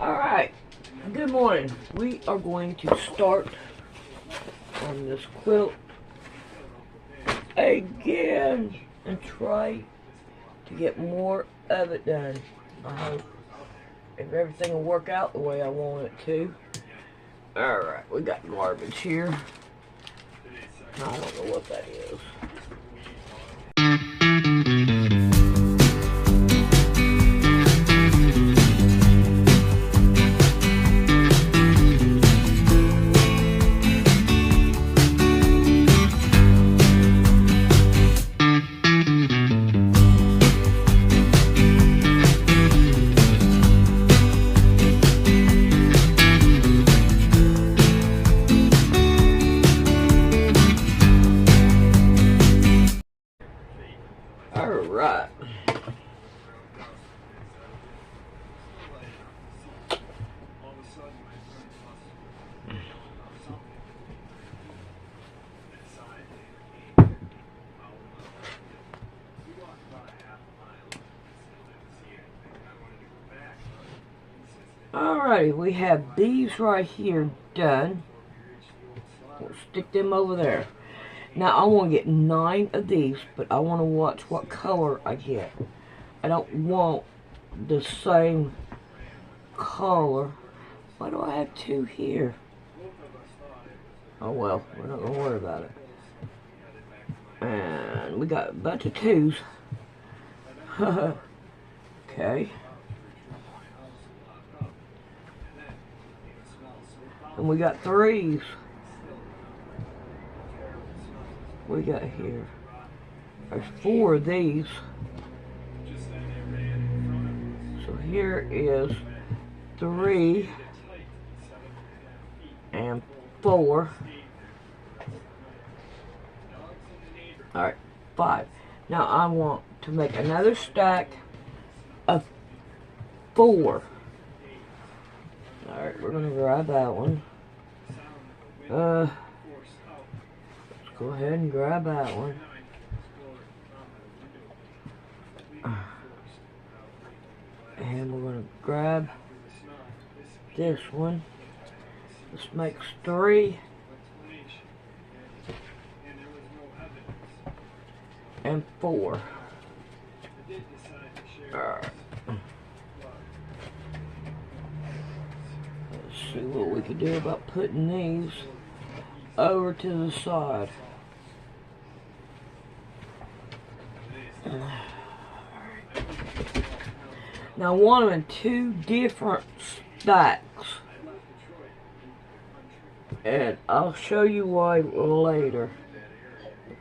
Alright, good morning. We are going to start on this quilt again and try to get more of it done. I hope if everything will work out the way I want it to. Alright, we got garbage here. I don't know what that is. Alright. Alrighty, we have these right here done. We'll stick them over there. Now I want to get 9 of these, but I want to watch what color I get. I don't want the same color. Why do I have 2 here? Oh well, we're not going to worry about it. And we got a bunch of 2s. Okay. And we got 3s. We got here. There's 4 of these. So here is 3 and 4. Alright, 5. Now I want to make another stack of 4. Alright, we're gonna grab that one. Let's go ahead and grab that one. And we're gonna grab this one. This makes 3. And 4. Alright. Let's see what we can do about putting these over to the side. Now I want them in 2 different stacks. And I'll show you why later.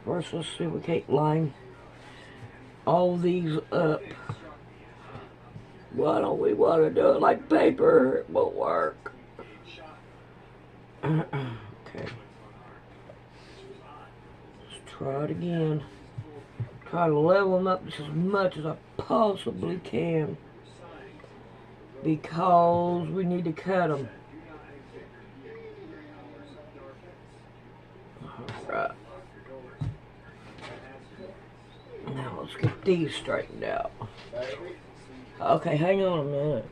First, let's see if we can't line all these up. Why don't we want to do it like paper? It won't work. Okay. Let's try it again. Try to level them up just as much as I possibly can. Because we need to cut them. Alright. Now let's get these straightened out. Okay, hang on a minute.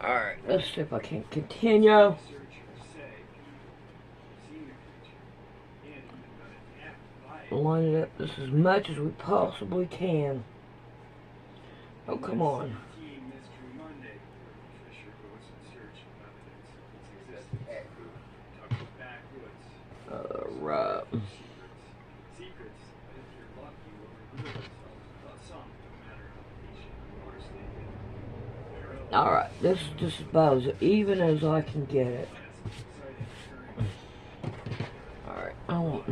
Alright, let's see if I can continue. Line it up just as much as we possibly can. Oh, come on. Right. Alright, this is just about as even as I can get it. Alright, I want...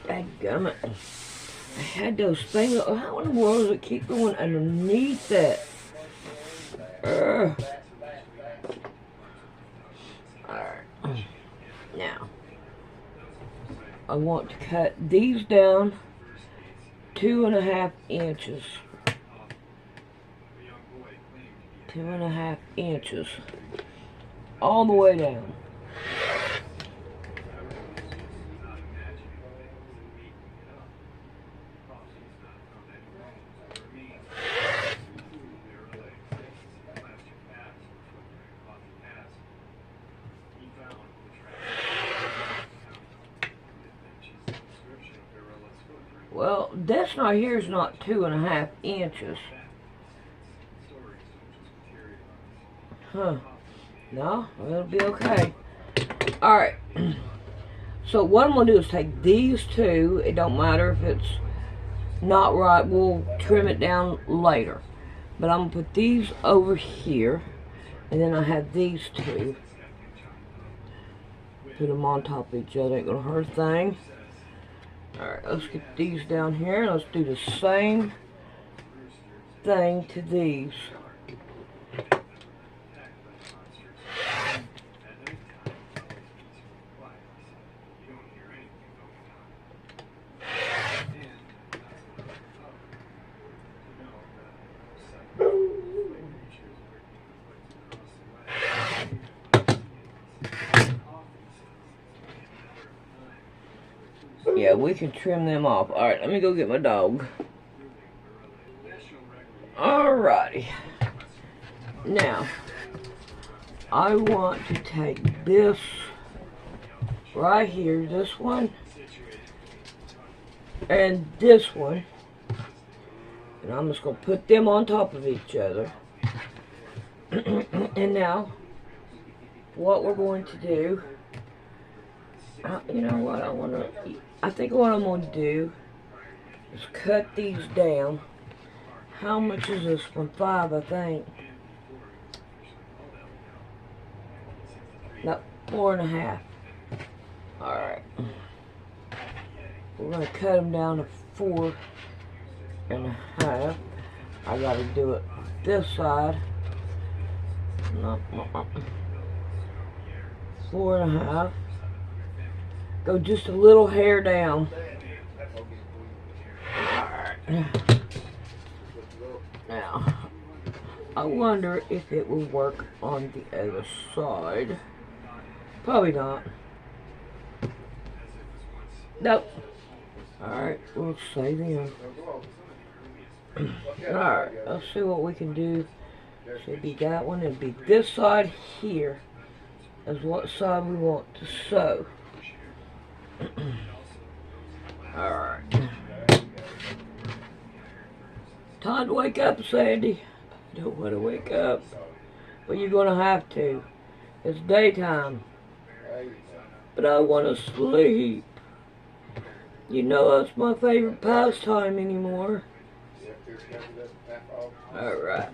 Dadgummit. I had those things. How in the world does it keep going underneath it? Alright. Now, I want to cut these down 2.5 inches. 2.5 inches. All the way down. this right here is not 2.5 inches. Huh. No, it'll be okay. Alright. So what I'm going to do is take these two. It don't matter if it's not right. We'll trim it down later. But I'm going to put these over here. And then I have these two. Put them on top of each other. Ain't going to hurt a thing. Alright, let's get these down here. Let's do the same thing to these. Yeah, we can trim them off. Alright, let me go get my dog. Alrighty. Now, I want to take this right here, this one, and this one, and I'm just going to put them on top of each other. And now, what we're going to do, you know what, I think what I'm going to do is cut these down. How much is this one? 5, I think. No, 4.5. Alright. We're going to cut them down to 4.5. I got to do it this side. No, 4.5. Go just a little hair down. Alright. Now, I wonder if it will work on the other side. Probably not. Nope. Alright, we'll say them. Alright, let's see what we can do. So it'd be that one, it'd be this side here. Is what side we want to sew. Alright. Time to wake up, Sandy. I don't want to wake up. But you're going to have to. It's daytime. But I want to sleep. You know that's my favorite pastime anymore. Alright.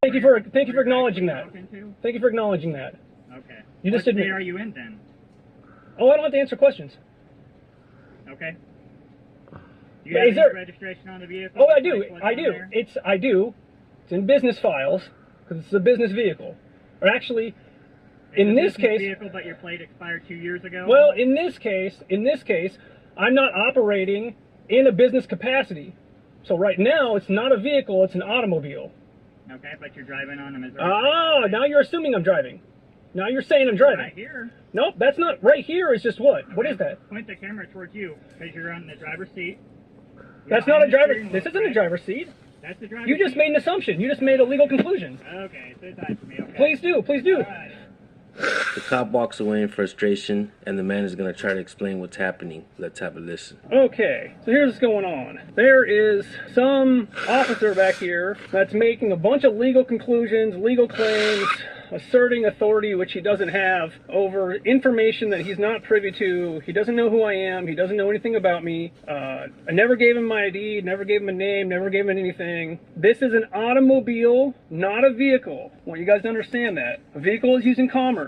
Thank you for acknowledging that. Thank you for acknowledging that. Okay. You just What admit. state are you in then? Oh, I don't have to answer questions. Okay. Do you have any registration on the vehicle? Oh, I do. Like I do. I do. It's in business files because it's a business vehicle. Or actually, in this case, vehicle, but your plate expired 2 years ago. well, in this case, I'm not operating in a business capacity. So right now, it's not a vehicle; it's an automobile. Okay, but you're driving on a Missouri. Ah, now you're assuming I'm driving. Now you're saying I'm driving. Right here. Nope, that's not right here. Is just what? What is that? Point the camera towards you because you're on the driver's seat. That's not a driver. This isn't a driver's seat. That's the driver's You just seat. made an assumption. You just made a legal conclusion. Okay, so it's time for me. Okay. Please do. Please do. All right. The cop walks away in frustration, and the man is going to try to explain what's happening. Let's have a listen. Okay, so here's what's going on. There is some officer back here that's making a bunch of legal conclusions, legal claims, asserting authority which he doesn't have over information that he's not privy to. He doesn't know who I am. He doesn't know anything about me. I never gave him my ID, never gave him a name, never gave him anything. This is an automobile, not a vehicle. I want you guys to understand that. A vehicle is used in commerce.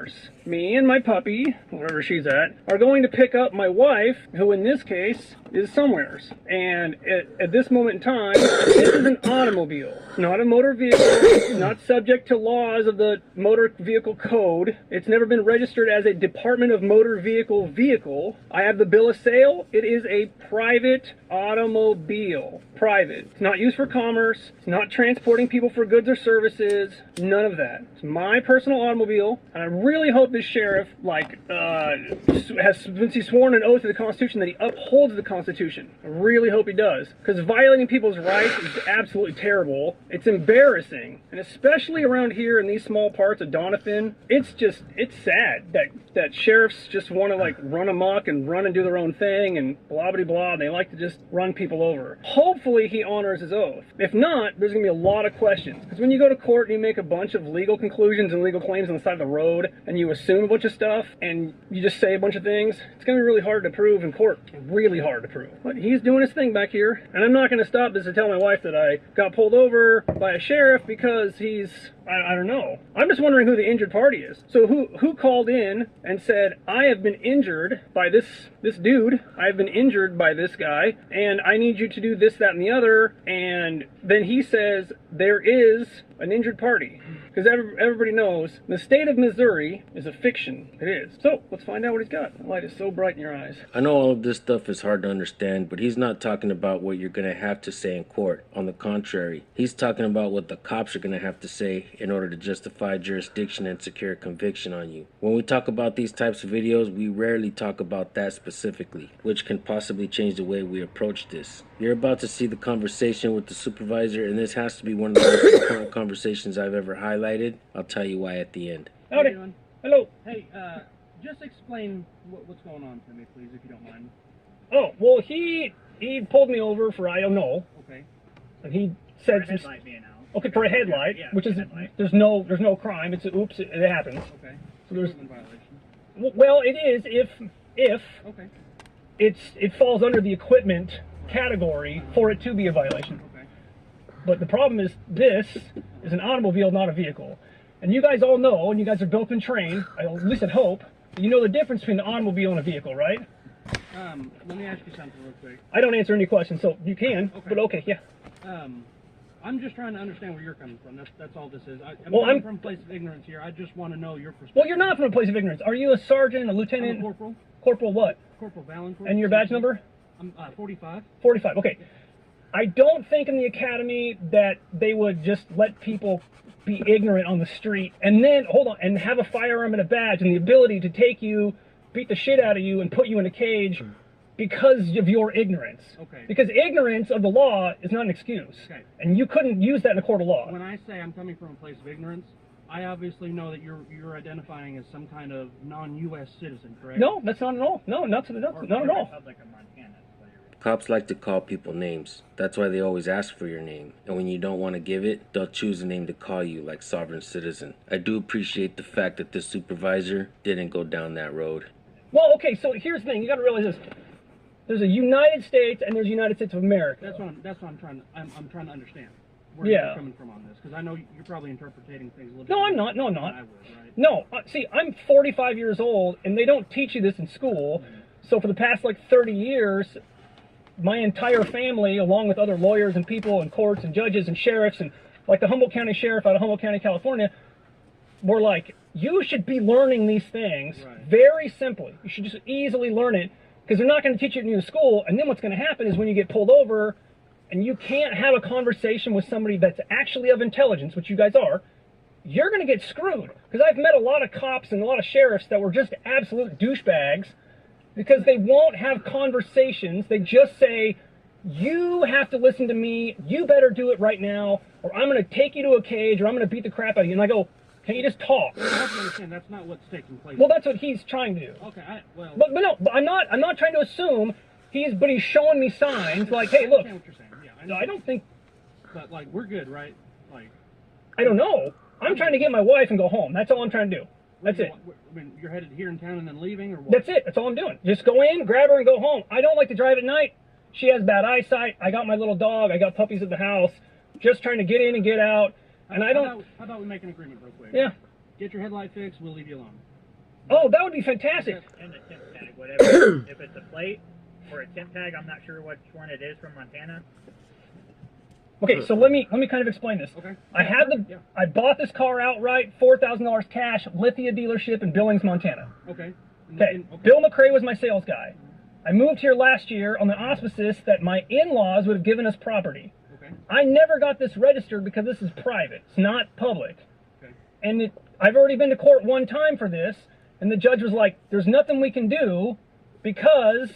Me and my puppy, wherever she's at, are going to pick up my wife, who in this case is somewheres. And at this moment in time, this is an automobile. It's not a motor vehicle. It's not subject to laws of the Motor Vehicle Code. It's never been registered as a Department of Motor Vehicle vehicle. I have the bill of sale. It is a private automobile. Private. It's not used for commerce. It's not transporting people for goods or services. None of of that. It's my personal automobile, and I really hope this sheriff, since he's sworn an oath to the Constitution, that he upholds the Constitution. I really hope he does, because violating people's rights is absolutely terrible. It's embarrassing, and especially around here in these small parts of Doniphan, it's sad that sheriffs just want to like run amok and run and do their own thing and blah blah blah. They like to just run people over. Hopefully he honors his oath. If not, there's gonna be a lot of questions, because when you go to court and you make a bunch of legal conclusions and legal claims on the side of the road, and you assume a bunch of stuff, and you just say a bunch of things, it's gonna be really hard to prove in court. Really hard to prove. But he's doing his thing back here, and I'm not gonna stop this to tell my wife that I got pulled over by a sheriff because he's, I don't know. I'm just wondering who the injured party is. So who called in and said, I have been injured by this dude, I've been injured by this guy, and I need you to do this, that, and the other, and then he says there is an injured party. Because everybody knows the state of Missouri is a fiction. It is. So let's find out what he's got. The light is so bright in your eyes. I know all of this stuff is hard to understand, but he's not talking about what you're going to have to say in court. On the contrary, he's talking about what the cops are going to have to say in order to justify jurisdiction and secure conviction on you. When we talk about these types of videos, we rarely talk about that specifically, which can possibly change the way we approach this. You're about to see the conversation with the supervisor, and this has to be one of the most important conversations I've ever highlighted. I'll tell you why at the end. Howdy. Hello. Hey, just explain what's going on to me, please, if you don't mind. Oh, well, he pulled me over for I don't know. Okay. And he said For a headlight being out. okay, for a headlight, Yeah, which is headlight. there's no crime. It's oops, it happens. Okay. So there's Movement violation. well, it is if Okay. it falls under the equipment category for it to be a violation. Okay. But the problem is this is an automobile, not a vehicle. And you guys all know, and you guys are built and trained, at least I hope, you know the difference between an automobile and a vehicle, right? Let me ask you something real quick. I don't answer any questions, so you can, Okay. but okay, yeah. I'm just trying to understand where you're coming from. That's all this is. Well, coming I'm from a place of ignorance here. I just want to know your perspective. Well, you're not from a place of ignorance. Are you a sergeant, a I'm lieutenant? a corporal. Corporal what? Corporal Valancourt. And your badge number? I'm 45. 45, okay. I don't think in the academy that they would just let people be ignorant on the street and then, hold on, and have a firearm and a badge and the ability to take you, beat the shit out of you, and put you in a cage because of your ignorance. Okay. Because ignorance of the law is not an excuse. Okay. And you couldn't use that in a court of law. When I say I'm coming from a place of ignorance, I obviously know that you're identifying as some kind of non-U.S. citizen, correct? No, that's not at all. No, not at all. Republic of Montana. Cops like to call people names. That's why they always ask for your name. And when you don't want to give it, they'll choose a name to call you, like sovereign citizen. I do appreciate the fact that this supervisor didn't go down that road. Well, okay, so here's the thing. You got to realize this. There's a United States and there's United States of America. That's what I'm trying to understand. Where Yeah. you're coming from on this, because I know you're probably interpreting things a little bit. No, I'm not. No, I'm than not. I would, right? No, see, I'm 45 years old, and they don't teach you this in school. So for the past, 30 years, my entire family, along with other lawyers and people and courts and judges and sheriffs, and like the Humboldt County Sheriff out of Humboldt County, California, were like, you should be learning these things very simply. You should just easily learn it, because they're not going to teach it in your school, and then what's going to happen is when you get pulled over, and you can't have a conversation with somebody that's actually of intelligence, which you guys are, you're going to get screwed. Because I've met a lot of cops and a lot of sheriffs that were just absolute douchebags because they won't have conversations. They just say, you have to listen to me, you better do it right now, or I'm going to take you to a cage, or I'm going to beat the crap out of you. And I go, can you just talk? Well, I have to understand that's not what's taking place. Well, that's what he's trying to do. Okay, But no, but I'm not trying to assume he's showing me signs like, hey, look. I understand what you're saying. Yeah, No, I don't think. But we're good, right? I don't know. I'm trying to get my wife and go home. That's all I'm trying to do. That's it. I mean, you're headed here in town and then leaving, or what? That's it. That's all I'm doing. Just go in, grab her, and go home. I don't like to drive at night. She has bad eyesight. I got my little dog. I got puppies at the house. Just trying to get in and get out. And I don't. How about we make an agreement real quick? Yeah. Get your headlight fixed. We'll leave you alone. Oh, that would be fantastic. And the temp tag, whatever. If it's a plate or a temp tag, I'm not sure which one it is from Montana. Okay, so let me kind of explain this. Okay. I bought this car outright, $4,000 cash, Lithia dealership in Billings, Montana. Okay. Okay. Bill McRae was my sales guy. I moved here last year on the auspices that my in-laws would have given us property. Okay. I never got this registered because this is private. It's not public. Okay. And I've already been to court one time for this, and the judge was like, there's nothing we can do because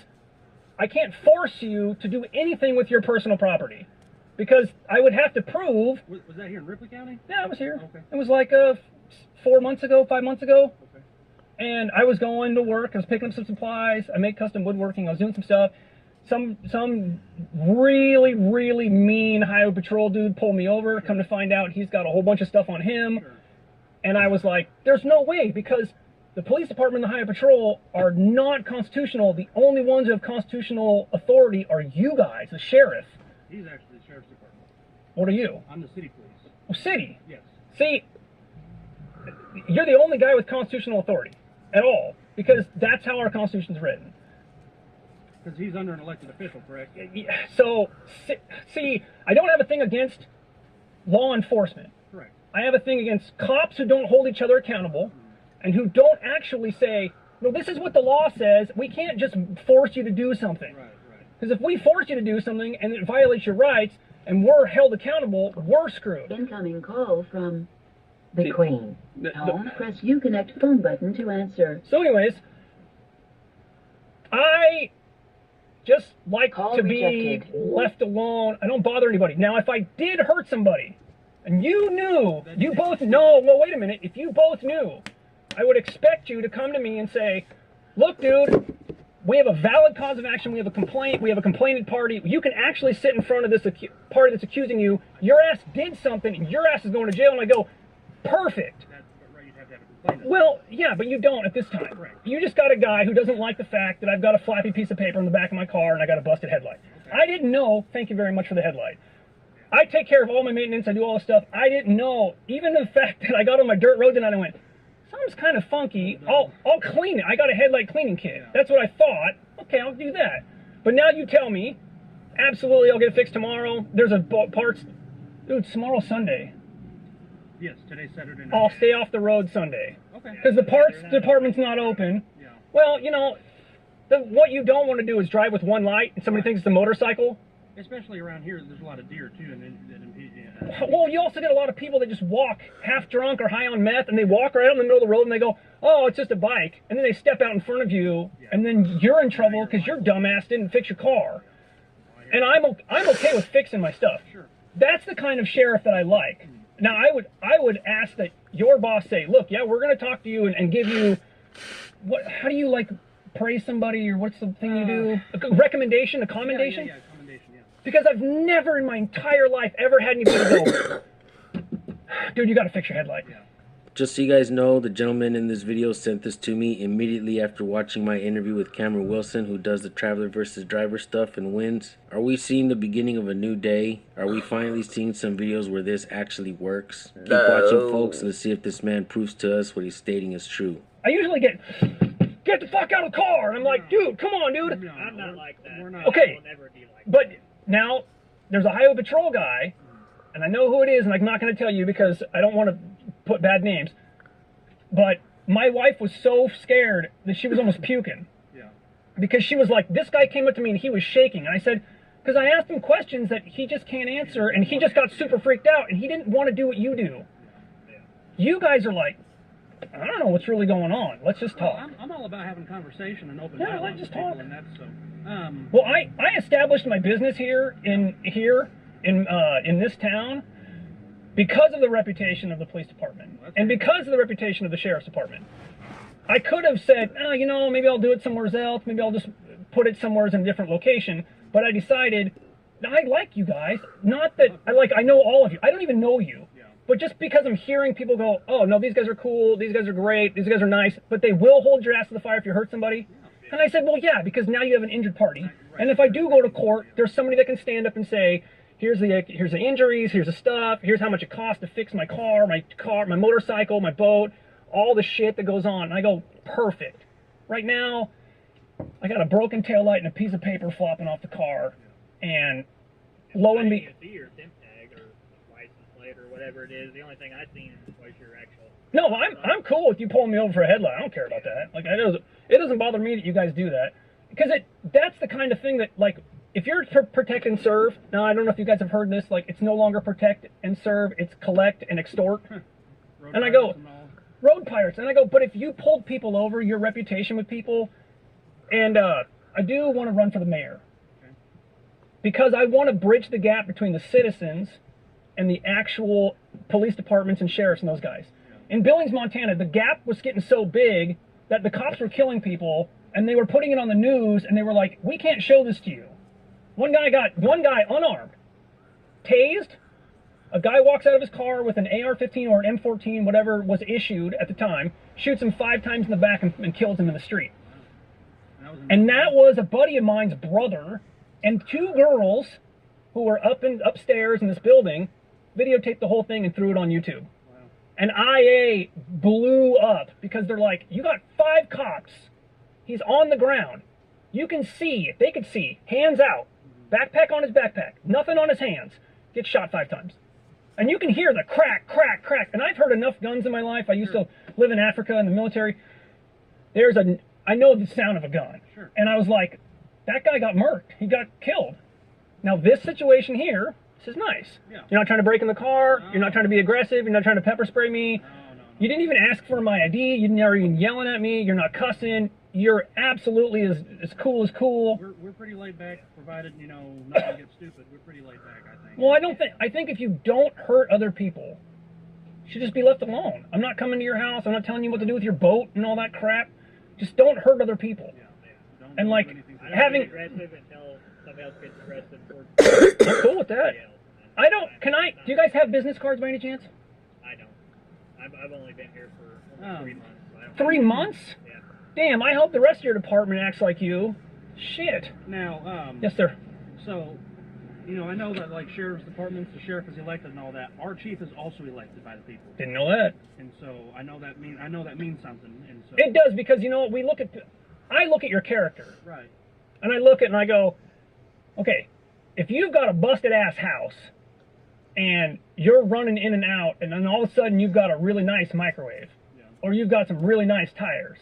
I can't force you to do anything with your personal property. Because I would have to prove... Was that here in Ripley County? Yeah, I was here. Okay. It was like 4 months ago, 5 months ago. Okay. And I was going to work. I was picking up some supplies. I make custom woodworking. I was doing some stuff. Some really, really mean Highway Patrol dude pulled me over. Come to find out, he's got a whole bunch of stuff on him. Sure. And I was like, there's no way, because the police department and the Highway Patrol are not constitutional. The only ones who have constitutional authority are you guys, the sheriff. He's actually the sheriff's department. What are you? I'm the city police. Oh, city. Yes. See, you're the only guy with constitutional authority at all, because that's how our Constitution's written. Because he's under an elected official, correct? So, see, I don't have a thing against law enforcement. Correct. I have a thing against cops who don't hold each other accountable and who don't actually say, no, this is what the law says. We can't just force you to do something. Right. Because if we force you to do something and it violates your rights and we're held accountable, we're screwed. Incoming call from the Queen. Home, press Uconnect phone button to answer. So anyways, I just like Call to be rejected. left alone. I don't bother anybody. Now, if I did hurt somebody, and you knew, you both know, well, wait a minute, if you both knew, I would expect you to come to me and say, look, dude, we have a valid cause of action, we have a complaint, we have a complainant party, you can actually sit in front of this party that's accusing you, your ass did something, and your ass is going to jail, and I go, perfect. That's right. You'd have to have a complaint. Well, yeah, but you don't at this time. Right. You just got a guy who doesn't like the fact that I've got a flappy piece of paper in the back of my car and I got a busted headlight. Okay. I didn't know, thank you very much for the headlight. I take care of all my maintenance, I do all this stuff. I didn't know, even the fact that I got on my dirt road tonight, I went, something's kind of funky, I'll clean it. I got a headlight cleaning kit. That's what I thought. Okay, I'll do that. But now you tell me, absolutely, I'll get it fixed tomorrow. There's a parts, dude, tomorrow's Sunday. Yes, today's Saturday night. I'll stay off the road Sunday. Okay. Because the parts department's not open. Yeah. Well, you know, what you don't want to do is drive with one light and somebody thinks it's a motorcycle. Especially around here, there's a lot of deer too, and that impede. Well, you also get a lot of people that just walk half drunk or high on meth, and they walk right out in the middle of the road and they go, oh, it's just a bike. And then they step out in front of you, and then you're in trouble because your dumbass didn't fix your car. And I'm okay with fixing my stuff. Sure. That's the kind of sheriff that I like. Now, I would ask that your boss say, look, yeah, we're going to talk to you and give you, how do you, like, praise somebody, or what's the thing you do? A recommendation, a commendation? Yeah, commendation, yeah. Because I've never in my entire life ever had anybody go, dude, you got to fix your headlight. Yeah. Just so you guys know, the gentleman in this video sent this to me immediately after watching my interview with Cameron Wilson, who does the Traveler versus Driver stuff and wins. Are we seeing the beginning of a new day? Are we finally seeing some videos where this actually works? Keep watching, folks. Let's see if this man proves to us what he's stating is true. I usually get the fuck out of the car. And I'm like, dude, come on, dude. No, I'm not like that. We're not. Okay. I will never be like that. But now, there's a Highway Patrol guy, and I know who it is, and I'm not going to tell you because I don't want to put bad names. But my wife was so scared that she was almost puking. Yeah. Because she was like, this guy came up to me and he was shaking. And I said, because I asked him questions that he just can't answer, and he just got super freaked out, and he didn't want to do what you do. You guys are like, I don't know what's really going on. Let's just talk. I'm all about having conversation and open Yeah, dialogue let's just with people, talk. and that's so. Well, I established my business here in this town because of the reputation of the police department and because of the reputation of the sheriff's department. I could have said, oh, you know, maybe I'll do it somewhere else. Maybe I'll just put it somewhere in a different location. But I decided, I like you guys. Not that I know all of you. I don't even know you. Yeah. But just because I'm hearing people go, oh, no, these guys are cool. These guys are great. These guys are nice. But they will hold your ass to the fire if you hurt somebody. And I said, well, yeah, because now you have an injured party. And if I do go to court, there's somebody that can stand up and say, here's the injuries, here's the stuff, here's how much it costs to fix my car, my motorcycle, my boat, all the shit that goes on. And I go, perfect. Right now, I got a broken taillight and a piece of paper flopping off the car. And lo and I behold, didn't see your temp tag or license plate or whatever it is. The only thing I seen was your actual. no, I'm cool with you pulling me over for a headlight. I don't care about that. Like, it doesn't bother me that you guys do that. Because that's the kind of thing that, like, if you're protect and serve, now I don't know if you guys have heard this, like, it's no longer protect and serve, it's collect and extort. Right. And I go, road pirates. And I go, but if you pulled people over, your reputation with people, and I do want to run for the mayor. Because I want to bridge the gap between the citizens and the actual police departments and sheriffs and those guys. In Billings, Montana, the gap was getting so big that the cops were killing people, and they were putting it on the news, and they were like, we can't show this to you. One guy unarmed, tased. A guy walks out of his car with an AR-15 or an M14, whatever was issued at the time, shoots him 5 times in the back and kills him in the street. And that was a buddy of mine's brother, and 2 girls who were upstairs in this building videotaped the whole thing and threw it on YouTube. Wow. And IA blew up because they're like, you got 5 cops. He's on the ground. You can see, they could see, hands out, backpack on his backpack, nothing on his hands, gets shot 5 times. And you can hear the crack, crack, crack. And I've heard enough guns in my life. I used to live in Africa in the military. I know the sound of a gun. Sure. And I was like, that guy got murked. He got killed. Now this situation here, this is nice. Yeah. You're not trying to break in the car. No. You're not trying to be aggressive. You're not trying to pepper spray me. No. You didn't even ask for my ID. You never even yelling at me. You're not cussing. You're absolutely as cool as cool. We're pretty laid back, provided, nothing gets stupid. We're pretty laid back, I think. Well, I think if you don't hurt other people, you should just be left alone. I'm not coming to your house. I'm not telling you what to do with your boat and all that crap. Just don't hurt other people. Yeah. And like having aggressive until somebody else gets arrested. I'm cool with that. I don't. Do you guys have business cards by any chance? I don't. I've only been here for 3 months. So 3 months? Yeah. Damn, I hope the rest of your department acts like you. Shit. Now, yes, sir. So, I know that like sheriff's departments, the sheriff is elected and all that. Our chief is also elected by the people. Didn't know that. And so I know that means something. And so it does, because I look at your character. Right. And I look at it and I go, okay, if you've got a busted ass house and you're running in and out, and then all of a sudden you've got a really nice microwave, or you've got some really nice tires,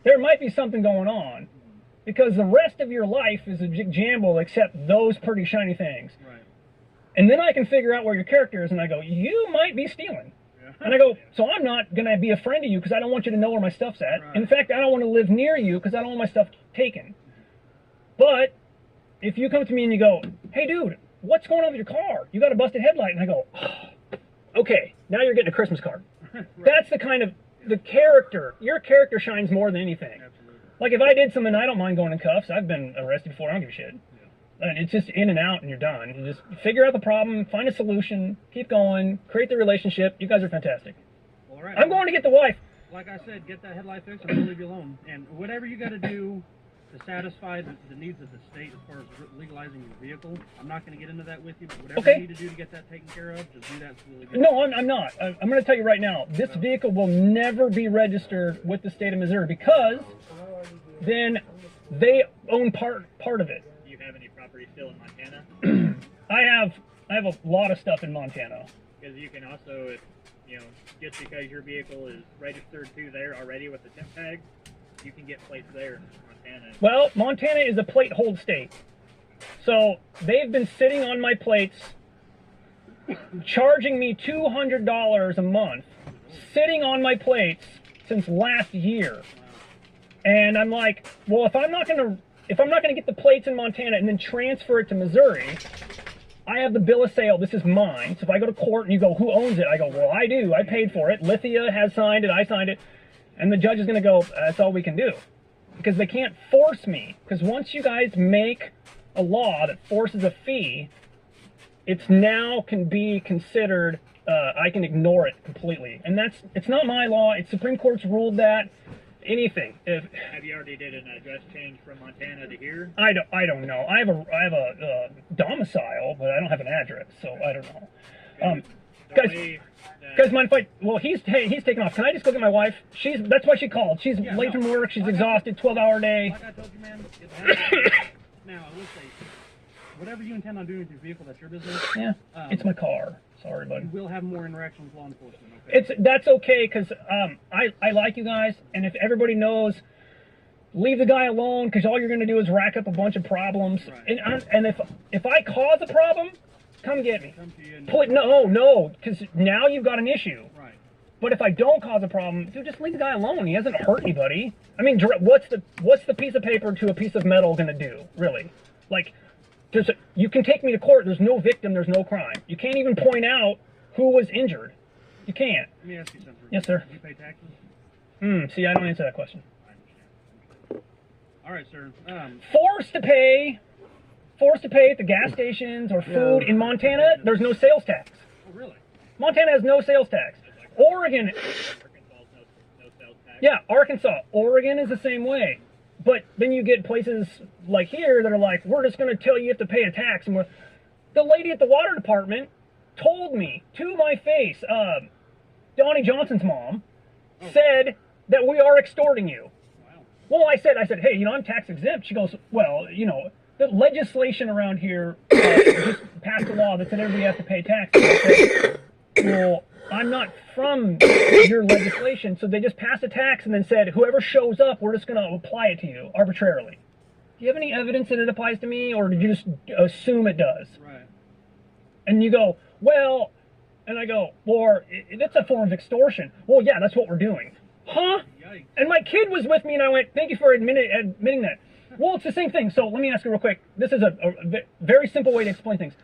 there might be something going on, because the rest of your life is a jamble except those pretty shiny things. Right. And then I can figure out where your character is, and I go, you might be stealing. And I go, so I'm not going to be a friend of you because I don't want you to know where my stuff's at. Right. In fact, I don't want to live near you because I don't want my stuff taken. But if you come to me and you go, hey, dude, what's going on with your car? You got a busted headlight. And I go, oh, okay, now you're getting a Christmas card. Right. That's the kind of, the character, your character shines more than anything. Absolutely. Like if I did something I don't mind going in cuffs, I've been arrested for, I don't give a shit. And it's just in and out and you're done. You just figure out the problem, find a solution, keep going, create the relationship. You guys are fantastic. All right. I'm going to get the wife. Like I said, get that headlight fixed and I'll leave you alone. And whatever you got to do to satisfy the needs of the state as far as legalizing your vehicle, I'm not going to get into that with you, but whatever you need to do to get that taken care of, just do that really good. No, I'm not. I'm going to tell you right now, this vehicle will never be registered with the state of Missouri because then they own part of it. Do you have any property still in Montana? I have a lot of stuff in Montana. Because you can also, just because your vehicle is registered to there already with the temp tag, you can get plates there in Montana. Well, Montana is a plate hold state. So they've been sitting on my plates, charging me $200 a month, sitting on my plates since last year. And I'm like, well, if I'm not gonna get the plates in Montana and then transfer it to Missouri, I have the bill of sale. This is mine. So if I go to court and you go, who owns it? I go, well, I do. I paid for it. Lithia has signed it. I signed it. And the judge is going to go, that's all we can do. Because they can't force me. Because once you guys make a law that forces a fee, it's now can be considered, I can ignore it completely. And it's not my law. It's Supreme Court's ruled that. Anything. Have you already did an address change from Montana to here? I don't know. I have a domicile, but I don't have an address, so I don't know. Guys, mind if I? Well, he's taking off. Can I just go get my wife? That's why she called. She's late from work. She's exhausted. 12-hour day. Like I told you, man. Now I will say, whatever you intend on doing with your vehicle, that's your business. Yeah, it's my car. Sorry, buddy. You will have more interaction with law enforcement. Okay? That's okay, because I like you guys, and if everybody knows, leave the guy alone, because all you're going to do is rack up a bunch of problems. Right. And if I cause a problem, come get me. Come to you and No, because now you've got an issue. right. But if I don't cause a problem, dude, just leave the guy alone. He hasn't hurt anybody. I mean, what's the piece of paper to a piece of metal gonna do, really? Like, you can take me to court. There's no victim. There's no crime. You can't even point out who was injured. You can't. Let me ask you something. Yes, sir. Do you pay taxes? See, I don't answer that question. I understand. All right, sir. Forced to pay at the gas stations or food in Montana. There's no sales tax. Oh, really? Montana has no sales tax. Oregon, Arkansas no sales tax. yeah, Arkansas, Oregon is the same way. But then you get places like here that are like, we're just going to tell you have to pay a tax. And the lady at the water department told me to my face, Donnie Johnson's mom said that we are extorting you. Wow. Well, I said, hey, I'm tax exempt. She goes, well, the legislation around here just passed a law that said everybody has to pay taxes. I said, well, I'm not from your legislation, so they just passed a tax and then said, whoever shows up, we're just going to apply it to you arbitrarily. Do you have any evidence that it applies to me, or did you just assume it does? Right. And you go, well, and I go, well, that's a form of extortion. Well, yeah, that's what we're doing. Huh? Yikes. And my kid was with me, and I went, thank you for admitting that. Well, it's the same thing. So let me ask you real quick. This is a very simple way to explain things.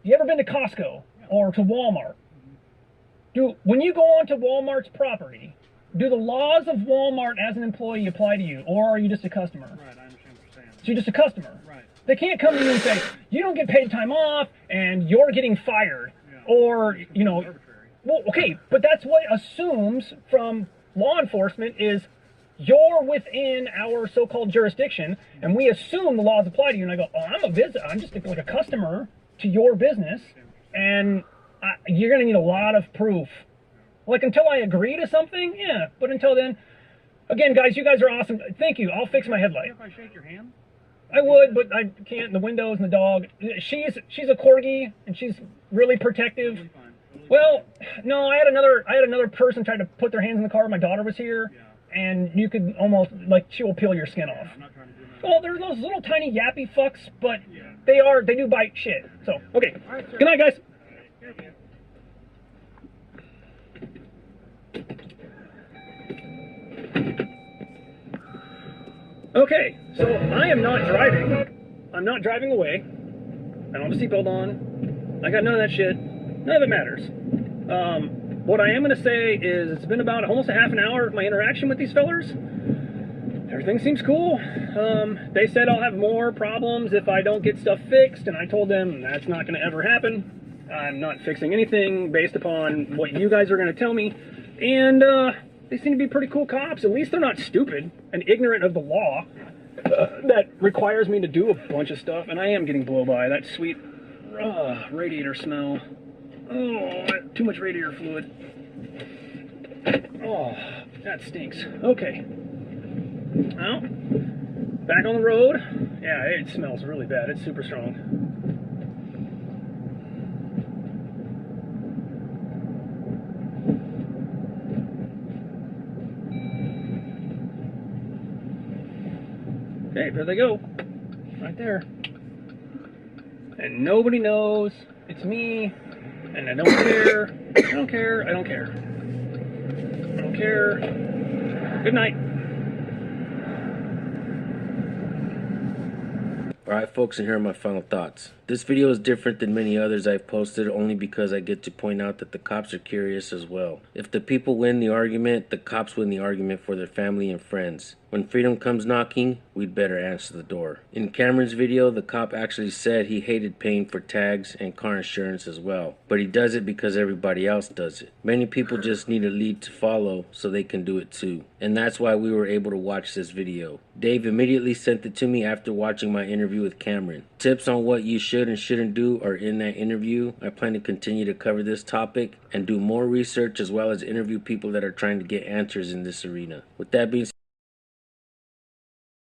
You ever been to Costco or to Walmart? When you go onto Walmart's property, do the laws of Walmart as an employee apply to you, or are you just a customer? Right, I understand what you're saying. So you're just a customer. Right. They can't come to you and say, you don't get paid time off, and you're getting fired. Yeah. Or, Arbitrary. well, okay, but that's what assumes from law enforcement is you're within our so-called jurisdiction, and we assume the laws apply to you. And I go, oh, I'm just like a customer to your business, and you're going to need a lot of proof. Like, until I agree to something, yeah, but until then, again, guys, you guys are awesome. Thank you. I'll fix my headlight. If I shake your hand? I would, but I can't. The windows and the dog. She's a corgi, and she's really protective. Totally fine. Totally Well, no, I had another person try to put their hands in the car. My daughter was here, and you could almost, like, she will peel your skin off. I'm not trying to do that. Well, there's those little tiny yappy fucks, but they do bite shit. So, okay. All right, sir. Good night, guys. Okay, so I am not driving. I'm not driving away. I don't have a seatbelt on. I got none of that shit. None of it matters. What I am going to say is it's been about almost a half an hour of my interaction with these fellers. Everything seems cool. They said I'll have more problems if I don't get stuff fixed, and I told them that's not going to ever happen. I'm not fixing anything based upon what you guys are going to tell me. And they seem to be pretty cool cops. At least they're not stupid and ignorant of the law that requires me to do a bunch of stuff. And I am getting blow by. That sweet radiator smell. Oh, too much radiator fluid. Oh, that stinks. Okay. Well, back on the road. Yeah, it smells really bad. It's super strong. Okay, there they go. Right there. And nobody knows it's me. And I don't care. I don't care. I don't care. I don't care. Good night. Alright folks, and here are my final thoughts. This video is different than many others I've posted only because I get to point out that the cops are curious as well. If the people win the argument, the cops win the argument for their family and friends. When freedom comes knocking, we'd better answer the door. In Cameron's video, the cop actually said he hated paying for tags and car insurance as well, but he does it because everybody else does it. Many people just need a lead to follow so they can do it too. And that's why we were able to watch this video. Dave immediately sent it to me after watching my interview with Cameron. Tips on what you should and shouldn't do are in that interview. I plan to continue to cover this topic and do more research as well as interview people that are trying to get answers in this arena. With that being said,